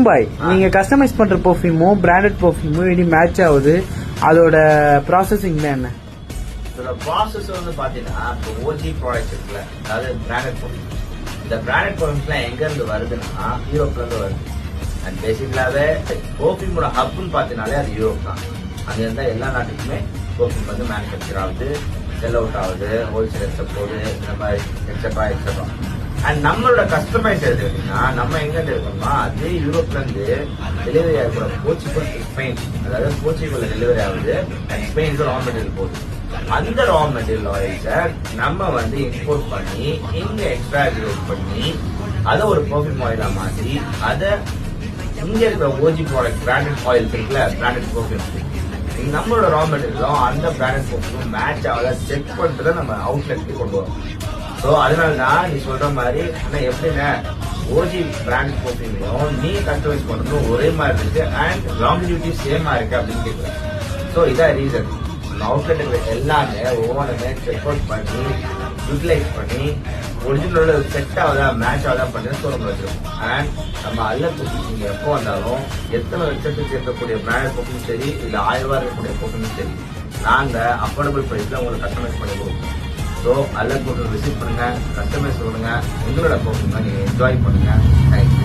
பாய் நீங்க கஸ்டமைஸ் பண்ற பெர்ஃப்யூமும் பிராண்டட் பெர்ஃப்யூமும் இனி மேட்ச் ஆகுது. அதோட ப்ராசஸிங் என்ன? இதோட ப்ராசஸ் வந்து பாத்தீங்கன்னா இப்போ ஓஜி ப்ராடக்ட்ஸ் இருக்குல்ல, அதாவது பிராண்டட் பெர்ஃப்யூம். இந்த பிராண்டட் பெர்ஃப்யூம்ஸ்லாம் எங்க இருந்து வருதுன்னா யூரோப்ல இருந்து வருது. அண்ட் பேசிக்கலாவே பெர்ஃப்யூமோட ஹப்னு பாத்தீங்கன்னாலே அது யூரோப் தான். அங்க இருந்தா எல்லா நாட்டுக்குமே பெர்ஃப்யூம் வந்து மேனுஃபேக்சர் ஆகுது, செல் அவுட் ஆகுது, ஹோல்சேல் எக்ஸப்ட் போகுது, இந்த மாதிரி எக்ஸெட்ரா எக்ஸெட்ரா. அண்ட் நம்மளோட கஸ்டமைஸ் எடுத்துக்கிட்டீங்கன்னா நம்ம எங்க இருக்கோம்னா அதே யூரோப்ல இருந்து டெலிவரி ஆகிற போர்ச்சுகல், ஸ்பெயின், அதாவது போர்ச்சுகல்ல டெலிவரி ஆகுது அண்ட் ஸ்பெயினுக்கு ரா மெட்டீரியல் போகுது. அந்த ரா மெட்டீரியல் ஆயில்ஸை நம்ம வந்து இம்போர்ட் பண்ணி இங்க எக்ஸ்ட்ரா யூஸ் பண்ணி அதை ஒரு பெர்ஃப்யூம் ஆயிலா மாற்றி அதை இங்க இருக்கிற ஓஜி ப்ராடக்ட் பிராண்டட் ஆயில்ஸ் இருக்குல்ல, பிராண்டட் பெர்ஃப்யூம், நம்மளோட ரா மெட்டீரியலும் அந்த பிராண்டட் பெர்ஃப்யூம் மேட்ச் ஆகுதா செக் பண்ணிட்டு தான் நம்ம அவுட்லெட்க்கு கொண்டு வரோம். ஸோ அதனால தான் நீ சொல்ற மாதிரி எப்படின்னா ஓஜி பிராண்ட் பெர்ஃப்யூமையும் நீ கஸ்டமைஸ் பண்றதும் ஒரே மாதிரி இருக்கு அண்ட் லாங்கிடியூட்டி சேமா இருக்கு அப்படின்னு கேட்குறேன். ஸோ இதான் ரீசன். அவுட்லெட் எல்லாமே ஒவ்வொன்றுமே செக் அவுட் பண்ணி யூட்டிலைஸ் பண்ணி ஒரிஜினலோட செட் ஆகுதா மேட்ச் ஆகுதா பண்ணி சொல்ல வச்சிருக்கோம். அண்ட் நம்ம அல்ல பெர்ஃப்யூம் நீங்க எப்போ வந்தாலும் எத்தனை லட்சத்துக்கு இருக்கக்கூடிய பிராண்டட் பெர்ஃப்யூம் சரி இல்ல 1000 ரூபாய் இருக்கக்கூடிய பெர்ஃப்யூம் சரி நாங்க அஃபோர்டபுள் பிரைஸ்ல உங்களுக்கு கஸ்டமைஸ் பண்ணி கொடுப்போம். ஸோ அல்ல விசிட் பண்ணுங்க, கஸ்டமைஸ் பண்ணுங்க, உங்களோட பெர்ஃப்யூமை நீங்க என்ஜாய் பண்ணுங்க. தேங்க்யூ.